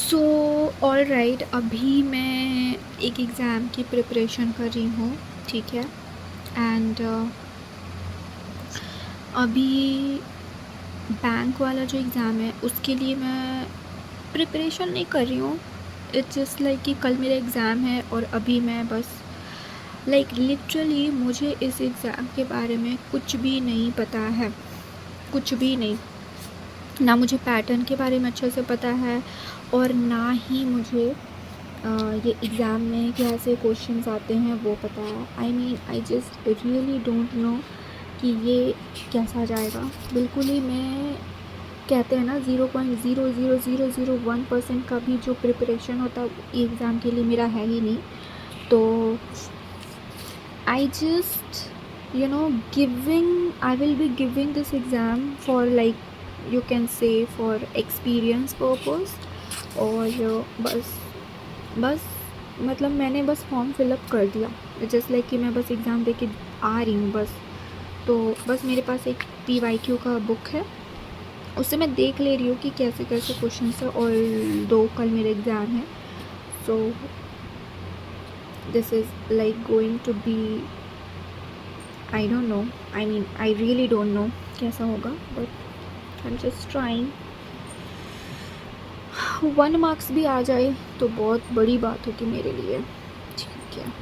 So all right, अभी मैं एक एग्ज़ाम की प्रिपरेशन कर रही हूँ, ठीक है। एंड अभी बैंक वाला जो एग्ज़ाम है उसके लिए मैं प्रिपरेशन नहीं कर रही हूँ। इट्स जस्ट लाइक कि कल मेरा एग्ज़ाम है और अभी मैं बस लिटरली मुझे इस एग्ज़ाम के बारे में कुछ भी नहीं पता है, कुछ भी नहीं। ना मुझे पैटर्न के बारे में अच्छे से पता है और ना ही मुझे ये एग्ज़ाम में कैसे क्वेश्चंस आते हैं वो पता है। I just really don't no कि ये कैसा जाएगा। बिल्कुल ही मैं, कहते हैं ना 0.00001% का भी जो प्रिपरेशन होता है एग्ज़ाम के लिए मेरा है ही नहीं। तो I just I will be giving this exam for you can say for experience purpose. और बस मतलब मैंने बस फॉर्म फिलअप कर दिया, जस्ट लाइक कि मैं बस एग्ज़ाम दे के आ रही हूँ बस। तो बस मेरे पास एक PYQ का बुक है, उससे मैं देख ले रही हूँ कि कैसे कैसे क्वेश्चन है। और दो कल मेरे एग्ज़ाम है, so this is like going to be, I don't know, I really don't know कैसा होगा, but I am just trying. 1 marks भी आ जाए तो बहुत बड़ी बात होगी मेरे लिए, ठीक है।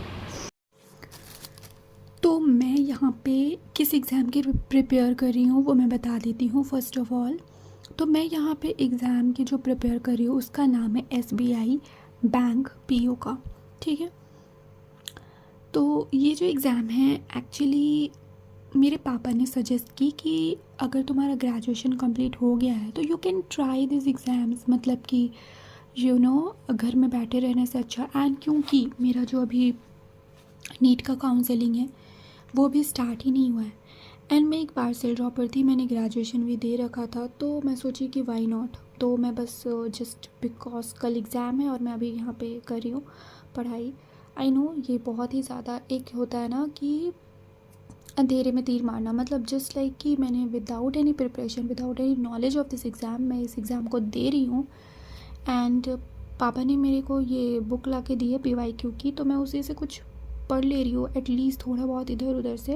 तो मैं यहाँ पे किस एग्ज़ाम की प्रिपेयर कर रही हूँ वो मैं बता देती हूँ फ़र्स्ट ऑफ़ ऑल। तो मैं यहाँ पे एग्ज़ाम की जो प्रिपेयर कर रही हूँ उसका नाम है SBI बैंक PO का, ठीक है। तो ये जो एग्ज़ाम है एक्चुअली मेरे पापा ने सजेस्ट की कि अगर तुम्हारा ग्रेजुएशन कंप्लीट हो गया है तो you can try this exams, मतलब कि घर में बैठे रहने से अच्छा। एंड क्योंकि मेरा जो अभी नीट का काउंसलिंग है वो अभी स्टार्ट ही नहीं हुआ है एंड मैं एक पार्सल ड्रॉपर थी, मैंने ग्रेजुएशन भी दे रखा था, तो मैं सोची कि वाई नॉट। तो मैं बस जस्ट बिकॉज कल एग्ज़ाम है और मैं अभी यहाँ पे कर रही हूँ पढ़ाई। आई नो ये बहुत ही ज़्यादा एक होता है ना कि अंधेरे में तीर मारना, मतलब जस्ट लाइक कि मैंने without any preparation, without any knowledge of this exam मैं इस एग्ज़ाम को दे रही हूँ। एंड पापा ने मेरे को ये बुक ला के दी है PYQ की, तो मैं उसी से कुछ पढ़ ले रही हूँ एटलीस्ट थोड़ा बहुत इधर उधर से।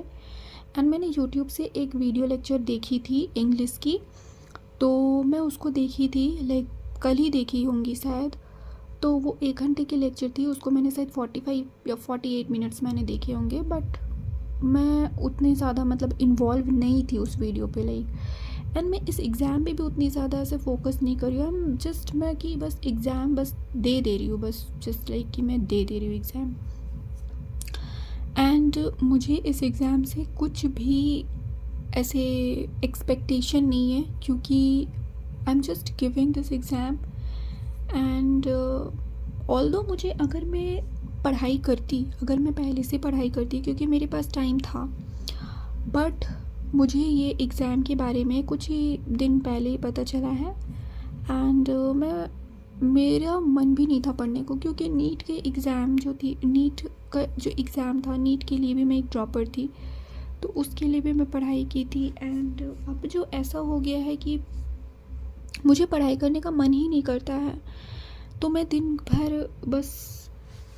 एंड मैंने यूट्यूब से एक वीडियो लेक्चर देखी थी इंग्लिश की, तो मैं उसको देखी थी कल ही देखी होंगी शायद। तो वो 1 घंटे की लेक्चर थी, उसको मैंने शायद 45 या 48 मिनट्स मैंने देखे होंगे, बट मैं उतनी ज़्यादा मतलब इन्वॉल्व नहीं थी उस वीडियो पे एंड मैं इस एग्ज़ाम पे भी उतनी ज़्यादा ऐसे फोकस नहीं कर रही हूँ। जस्ट मैं कि बस एग्ज़ाम बस दे रही हूँ, बस जस्ट लाइक कि मैं दे रही हूँ एग्ज़ाम। एंड मुझे इस एग्ज़ाम से कुछ भी ऐसे एक्सपेक्टेशन नहीं है, क्योंकि आई am just giving this exam. And although मुझे अगर मैं पढ़ाई करती, अगर मैं पहले से पढ़ाई करती क्योंकि मेरे पास टाइम था, बट मुझे ये एग्ज़ाम के बारे में कुछ ही दिन पहले ही पता चला है। एंड मेरा मन भी नहीं था पढ़ने को, क्योंकि नीट के एग्ज़ाम जो थी, नीट का जो एग्ज़ाम था, नीट के लिए भी मैं एक ड्रॉपर थी, तो उसके लिए भी मैं पढ़ाई की थी। एंड अब जो ऐसा हो गया है कि मुझे पढ़ाई करने का मन ही नहीं करता है, तो मैं दिन भर बस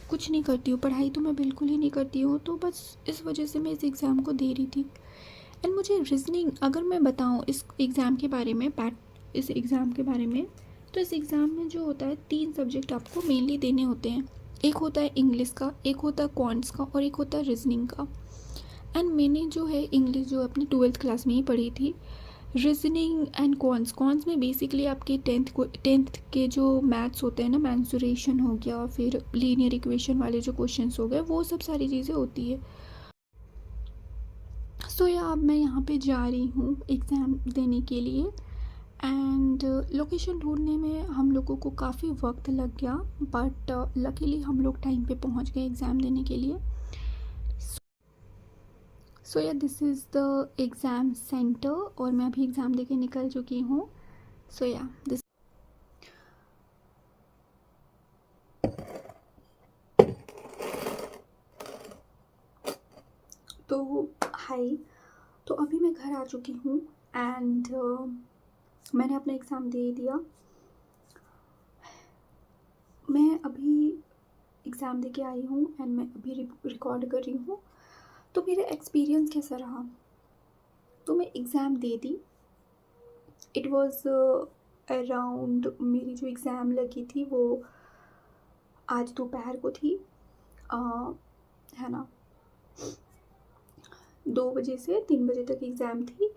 कुछ नहीं करती हूँ, पढ़ाई तो मैं बिल्कुल ही नहीं करती हूँ। तो बस इस वजह से मैं इस एग्ज़ाम को दे रही थी। एंड मुझे रीजनिंग, अगर मैं बताऊँ इस एग्ज़ाम के बारे में, इस एग्ज़ाम के बारे में, तो इस एग्ज़ाम में जो होता है 3 सब्जेक्ट आपको मेनली देने होते हैं। एक होता है इंग्लिश का, एक होता है क्वांट्स का और एक होता है रीजनिंग का। एंड मैंने जो है इंग्लिश जो अपनी 12th क्लास में ही पढ़ी थी। रीजनिंग एंड क्वांट्स में बेसिकली आपके टेंथ के जो मैथ्स होते हैं ना, मैंसुरेशन हो गया, फिर लीनियर इक्वेशन वाले जो क्वेश्चंस हो गए, वो सब सारी चीज़ें होती है। सो या अब मैं यहाँ पे जा रही हूँ एग्ज़ाम देने के लिए। एंड लोकेशन ढूंढने में हम लोगों को काफ़ी वक्त लग गया, बट लकीली हम लोग टाइम पे पहुँच गए एग्ज़ाम देने के लिए। सो या this is the exam centre और मैं अभी एग्ज़ाम दे के निकल चुकी हूँ। सो या दिस, तो हाय, तो अभी मैं घर आ चुकी हूँ एंड मैंने अपना एग्ज़ाम दे दिया। मैं अभी एग्ज़ाम दे के आई हूँ एंड मैं अभी रिकॉर्ड कर रही हूँ। तो मेरा एक्सपीरियंस कैसा रहा? तो मैं exam they the. It was around, मेरी जो एग्ज़ाम लगी थी वो आज दोपहर को थी, है ना, 2 बजे से 3 बजे तक एग्ज़ाम थी।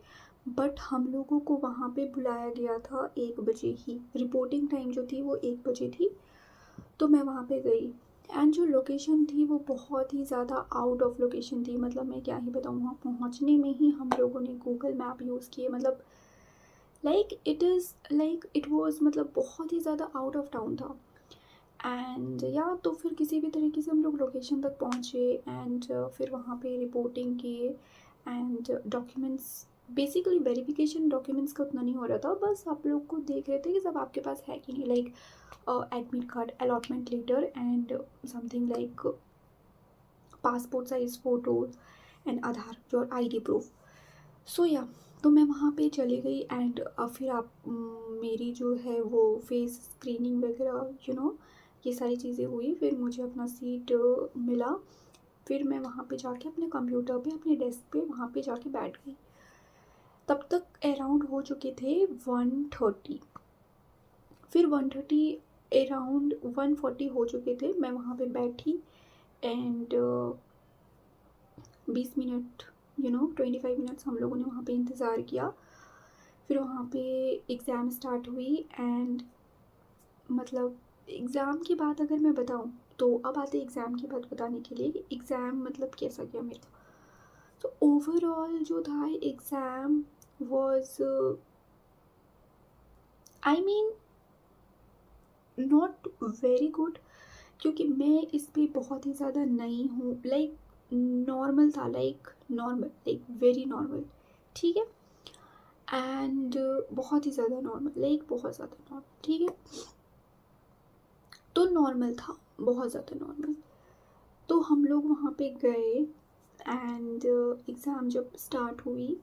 बट हम लोगों को वहाँ पे बुलाया गया था 1 बजे ही। रिपोर्टिंग टाइम जो थी वो 1 बजे थी। तो मैं वहाँ पे गई एंड जो लोकेशन थी वो बहुत ही ज़्यादा आउट ऑफ लोकेशन थी। मतलब मैं क्या ही बताऊँ, वहाँ पहुँचने में ही हम लोगों ने गूगल मैप यूज़ किए। मतलब इट वॉज़ मतलब बहुत ही ज़्यादा आउट ऑफ टाउन था। एंड या तो फिर किसी भी तरीके से हम लोग लोकेशन तक पहुँचे एंड फिर वहाँ पे रिपोर्टिंग किए and documents, basically verification documents का उतना नहीं हो रहा था। बस आप लोग को देख रहे थे कि सब आपके पास है कि नहीं, like admit card, allotment letter and something like passport size photos and Aadhaar, your ID proof. So ya, तो मैं वहाँ पे चली गई एंड फिर मेरी जो है वो फेस स्क्रीनिंग वगैरह ये सारी चीज़ें हुई। फिर मुझे अपना सीट मिला। फिर मैं वहाँ पे जाके अपने कंप्यूटर पे, अपने डेस्क पे वहाँ पे जाके बैठ गई। तब तक अराउंड हो चुके थे 1:30। फिर 1:30 अराउंड 1:40 हो चुके थे। मैं वहाँ पे बैठी एंड 20 मिनट 25 मिनट्स हम लोगों ने वहाँ पे इंतज़ार किया। फिर वहाँ पे एग्ज़ाम स्टार्ट हुई एंड मतलब एग्ज़ाम की बात अगर मैं बताऊँ तो अब आते एग्ज़ाम की बात बताने के लिए कि एग्ज़ाम मतलब कैसा गया मेरा। तो ओवरऑल जो था exam was, I mean, not very good, क्योंकि मैं इस पे बहुत ही ज़्यादा नई हूँ। लाइक नॉर्मल था, लाइक वेरी नॉर्मल, ठीक है। एंड बहुत ही ज़्यादा नॉर्मल, लाइक बहुत ज़्यादा नॉर्मल, ठीक है। तो नॉर्मल था, बहुत ज़्यादा नॉर्मल। तो हम लोग वहाँ पे गए एंड एग्ज़ाम जब स्टार्ट हुई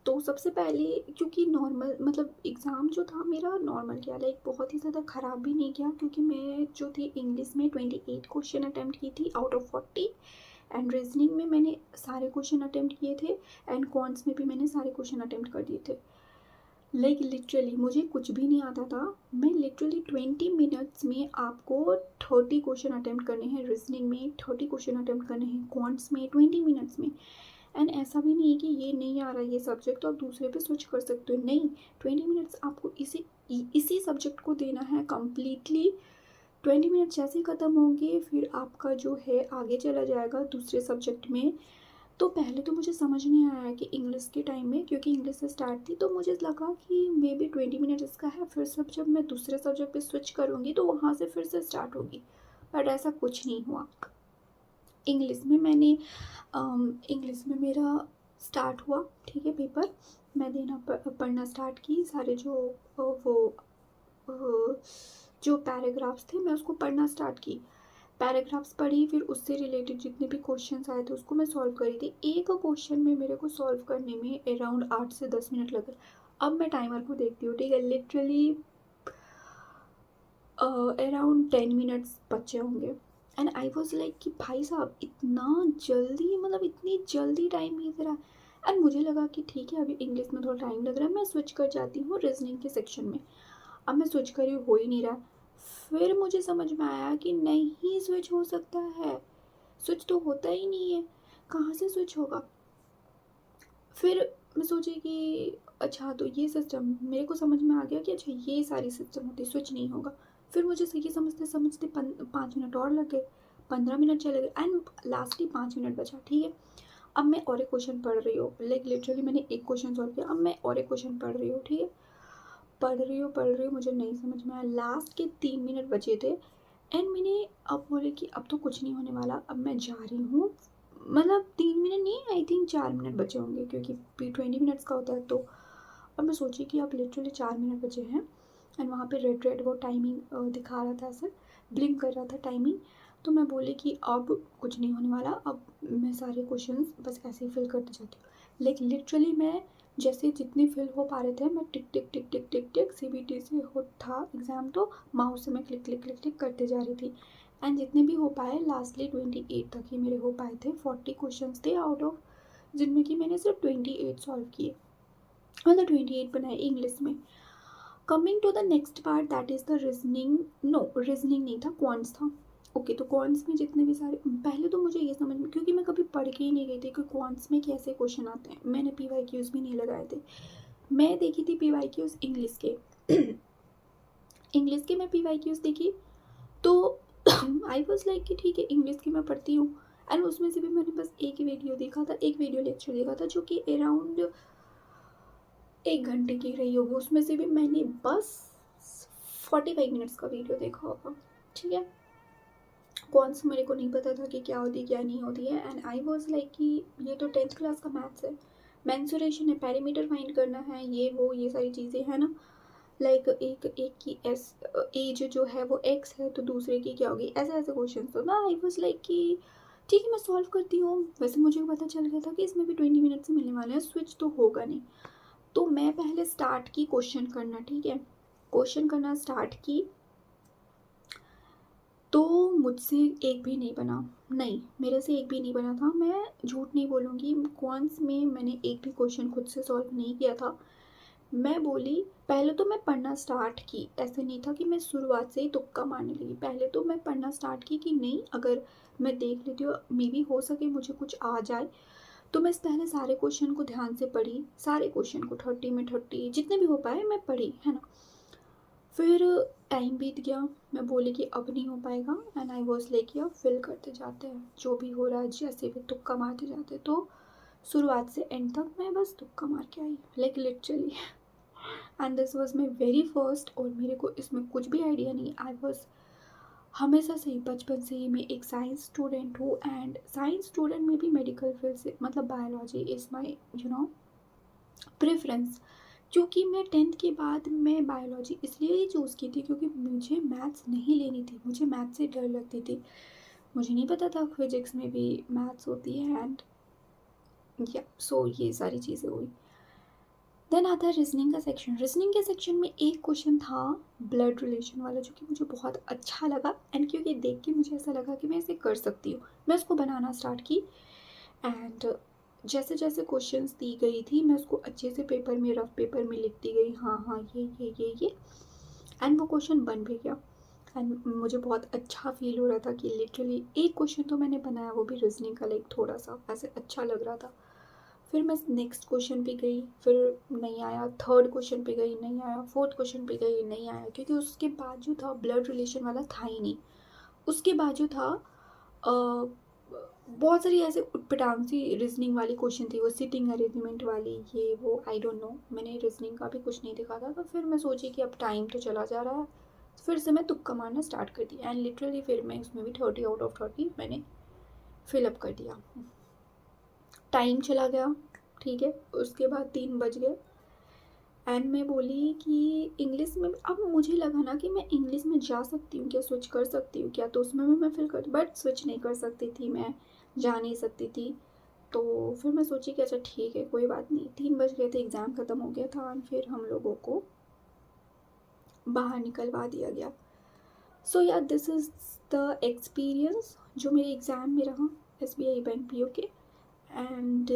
तो सबसे पहले, क्योंकि नॉर्मल मतलब एग्ज़ाम जो था मेरा नॉर्मल गया, लाइक बहुत ही ज़्यादा ख़राब भी नहीं गया, क्योंकि मैं जो थी इंग्लिश में 28 क्वेश्चन अटैम्प्ट की थी आउट ऑफ 40 एंड रीजनिंग में मैंने सारे क्वेश्चन अटैम्प्ट किए थे एंड कॉन्स में भी मैंने सारे क्वेश्चन अटैम्प्ट कर दिए थे। लाइक लिटरली मुझे कुछ भी नहीं आता था। मैं लिटरली 20 मिनट्स में आपको 30 क्वेश्चन अटैम्प्ट करने हैं, रीजनिंग में 30 क्वेश्चन अटैम्प्ट करने हैं, क्वांट्स में 20 मिनट्स में। एंड ऐसा भी नहीं है कि ये नहीं आ रहा ये सब्जेक्ट तो आप दूसरे पे स्विच कर सकते हो, नहीं। 20 मिनट्स आपको इसी सब्जेक्ट को देना है कम्प्लीटली। 20 मिनट्स जैसे ही ख़त्म होंगे फिर आपका जो है आगे चला जाएगा दूसरे सब्जेक्ट में। तो पहले तो मुझे समझ नहीं आया कि इंग्लिश के टाइम में, क्योंकि इंग्लिश से स्टार्ट थी तो मुझे लगा कि मे बी 20 मिनट इसका है, फिर सब जब मैं दूसरे सब्जेक्ट पे स्विच करूँगी तो वहाँ से फिर से स्टार्ट होगी। बट ऐसा कुछ नहीं हुआ। इंग्लिश में मैंने इंग्लिश में मेरा स्टार्ट हुआ, ठीक है, पेपर मैं देना पढ़ना स्टार्ट की। सारे जो वो जो पैराग्राफ्स थे मैं उसको पढ़ना स्टार्ट की। पैराग्राफ्स पढ़ी, फिर उससे रिलेटेड जितने भी क्वेश्चंस आए थे उसको मैं सॉल्व करी थी। एक क्वेश्चन में मेरे को सॉल्व करने में अराउंड 8 से 10 मिनट लगे। अब मैं टाइमर को देखती हूँ, ठीक है, लिटरली अराउंड 10 मिनट्स बचे होंगे एंड आई वॉज लाइक कि भाई साहब इतना जल्दी, मतलब इतनी जल्दी टाइम बीत रहा है। एंड मुझे लगा कि ठीक है अभी इंग्लिश में थोड़ा टाइम लग रहा है, मैं स्विच कर जाती हूँ रीजनिंग के सेक्शन में। अब मैं स्विच करी, हो ही नहीं रहा। फिर मुझे समझ में आया कि नहीं स्विच हो सकता है, स्विच तो होता ही नहीं है, कहाँ से स्विच होगा। फिर मैं सोची कि अच्छा तो ये सिस्टम, मेरे को समझ में आ गया कि अच्छा ये सारी सिस्टम होती, स्विच नहीं होगा। फिर मुझे सही समझते समझते 5 मिनट और लग गए, 15 मिनट चले गए एंड लास्टली 5 मिनट बचा, ठीक है। अब मैं और एक क्वेश्चन पढ़ रही हूँ, लाइक लिटरली मैंने एक क्वेश्चन सॉल्व किया, अब मैं और एक क्वेश्चन पढ़ रही हूँ, ठीक है। पढ़ रही हूँ, मुझे नहीं समझ में आया। लास्ट के 3 मिनट बचे थे एंड मैंने अब बोले कि अब तो कुछ नहीं होने वाला, अब मैं जा रही हूँ। मतलब 3 मिनट नहीं, आई थिंक 4 मिनट बचे होंगे, क्योंकि 20 मिनट्स का होता है तो। और मैं सोची कि अब लिटरली 4 मिनट बचे हैं एंड वहाँ पे रेड रेड वो टाइमिंग दिखा रहा था, ऐसे ब्लिंक कर रहा था टाइमिंग। तो मैं बोली कि अब कुछ नहीं होने वाला, अब मैं सारे क्वेश्चंस बस ऐसे ही फिल करते जाती हूँ। लाइक लिटरली मैं जैसे जितने फिल हो पा रहे थे मैं टिक टिक टिक टिक टिक टिक CBT से हो था एग्ज़ाम, तो माउस से मैं क्लिक क्लिक क्लिक क्लिक करते जा रही थी। एंड जितने भी हो पाए लास्टली 28 तक ही मेरे हो पाए थे। 40 क्वेश्चन थे आउट ऑफ जिनमें कि मैंने सिर्फ 28 सॉल्व किए, मतलब 28 बनाए इंग्लिश में। Coming to the next part that is the reasoning, no reasoning नहीं था, क्वांट्स था। ओके तो क्वांट्स में जितने भी सारे, पहले तो मुझे ये समझ में, क्योंकि मैं कभी पढ़ के ही नहीं गई थी कि क्वांट्स में कैसे क्वेश्चन आते हैं, मैंने PYQs भी नहीं लगाए थे। मैं देखी थी PYQs इंग्लिश के इंग्लिश के मैं PYQs देखी तो आई वॉज लाइक कि ठीक है इंग्लिश की मैं पढ़ती हूँ। एंड उसमें से भी मैंने बस एक वीडियो देखा था, एक वीडियो लेक्चर देखा था जो कि अराउंड 1 घंटे की रही होगी। उसमें से भी मैंने बस 45 मिनट्स का वीडियो देखा होगा, ठीक है। कौन सा मेरे को नहीं पता था कि क्या होती क्या नहीं होती है। एंड आई वॉज लाइक कि ये तो 10th क्लास का मैथ्स है, मेंसुरेशन है, पेरीमीटर फाइंड करना है, ये वो ये सारी चीज़ें हैं ना। लाइक एक की एज जो है वो x है तो दूसरे की क्या होगी, ऐसे ऐसे क्वेश्चन। तो ना आई वॉज लाइक कि ठीक है मैं सॉल्व करती हूँ। वैसे मुझे पता चल गया था कि इसमें भी 20 मिनट से मिलने वाले हैं, स्विच तो होगा नहीं। तो मैं पहले स्टार्ट की क्वेश्चन करना, ठीक है, क्वेश्चन करना स्टार्ट की तो मुझसे एक भी नहीं बना, नहीं मेरे से एक भी नहीं बना था। मैं झूठ नहीं बोलूँगी, क्वांट्स में मैंने एक भी क्वेश्चन खुद से सॉल्व नहीं किया था। मैं बोली पहले तो मैं पढ़ना स्टार्ट की, ऐसे नहीं था कि मैं शुरुआत से ही तुक्का मारने लगी। पहले तो मैं पढ़ना स्टार्ट की कि नहीं अगर मैं देख लेती हूँ मे बी हो सके मुझे कुछ आ जाए। तो मैं पहले सारे क्वेश्चन को ध्यान से पढ़ी, सारे क्वेश्चन को 30 में 30 जितने भी हो पाए मैं पढ़ी, है ना। फिर टाइम बीत गया, मैं बोली कि अब नहीं हो पाएगा। एंड आई वॉज लाइक यार फिल करते जाते हैं जो भी हो रहा है, जैसे भी तुक्का मारते जाते। तो शुरुआत से एंड तक मैं बस तुक्का मार के आई, like literally. And this was my very first, और मेरे को इसमें कुछ भी आइडिया नहीं। आई वॉज हमेशा से ही बचपन से ही मैं एक साइंस स्टूडेंट हूँ, एंड साइंस स्टूडेंट में भी मेडिकल फील्ड से मतलब बायोलॉजी इज़ माई प्रेफरेंस। क्योंकि मैं 10th के बाद मैं बायोलॉजी इसलिए ही चूज़ की थी क्योंकि मुझे मैथ्स नहीं लेनी थी, मुझे मैथ्स से डर लगती थी। मुझे नहीं पता था फिजिक्स में भी मैथ्स होती है। एंड या सो ये सारी चीज़ें हुई। देन आता है रीजनिंग का सेक्शन। रीजनिंग के सेक्शन में एक क्वेश्चन था ब्लड रिलेशन वाला जो कि मुझे बहुत अच्छा लगा। एंड क्योंकि देख के मुझे ऐसा लगा कि मैं इसे कर सकती हूँ, मैं उसको बनाना स्टार्ट की। एंड जैसे जैसे क्वेश्चंस दी गई थी मैं उसको अच्छे से पेपर में, रफ पेपर में लिखती गई, हाँ हाँ ये। एंड वो क्वेश्चन बन भी गया। एंड मुझे बहुत अच्छा फील हो रहा था कि लिटरली एक क्वेश्चन तो मैंने बनाया, वो भी रीजनिंग का, लाइक थोड़ा सा ऐसे अच्छा लग रहा था। फिर मैं नेक्स्ट क्वेश्चन पे गई, फिर नहीं आया, थर्ड क्वेश्चन पे गई नहीं आया, फोर्थ क्वेश्चन पे गई नहीं आया, क्योंकि उसके बाद जो था ब्लड रिलेशन वाला था ही नहीं। उसके बाद जो था बहुत सारी ऐसे उटपटांग सी रीजनिंग वाली क्वेश्चन थी, वो सिटिंग अरेंजमेंट वाली, ये वो आई डोंट नो, मैंने रीजनिंग का भी कुछ नहीं देखा था। तो फिर मैं सोची कि अब टाइम तो चला जा रहा है, फिर से मैं तुक्का मारना स्टार्ट कर दिया। एंड लिटरली फिर मैं उसमें भी 30 आउट ऑफ 30 मैंने फिलअप कर दिया। टाइम चला गया, ठीक है, उसके बाद 3 बज गए। एंड मैं बोली कि इंग्लिश में अब मुझे लगा ना कि मैं इंग्लिश में जा सकती हूँ क्या, स्विच कर सकती हूँ क्या, तो उसमें भी मैं फिल कर, बट स्विच नहीं कर सकती थी, मैं जा नहीं सकती थी। तो फिर मैं सोची कि अच्छा ठीक है कोई बात नहीं। 3 बज गए थे, एग्ज़ाम ख़त्म हो गया था, फिर हम लोगों को बाहर निकलवा दिया गया। सो या दिस इज़ द एक्सपीरियंस जो मेरे एग्ज़ाम में रहा SBI बैंक PO के। एंड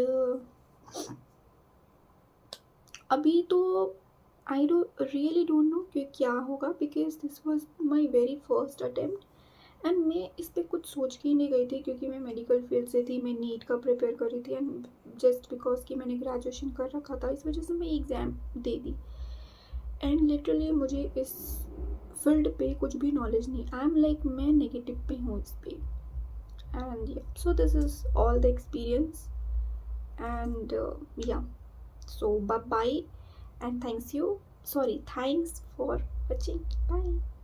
अभी तो आई रियली डोंट नो कि क्या होगा, because this was my very first attempt. And मैं इस पर कुछ सोच के ही नहीं गई थी क्योंकि मैं मेडिकल फील्ड से थी, मैं नीट का प्रिपेयर कर रही थी। एंड जस्ट बिकॉज कि मैंने ग्रेजुएशन कर रखा था इस वजह से मैं exam they the. And literally मुझे इस फील्ड पे कुछ भी नॉलेज नहीं, आई एम लाइक मैं नेगेटिव पे हूँ इस पे। एंड या सो this is all the experience. And या so bye bye and thanks for watching. Bye.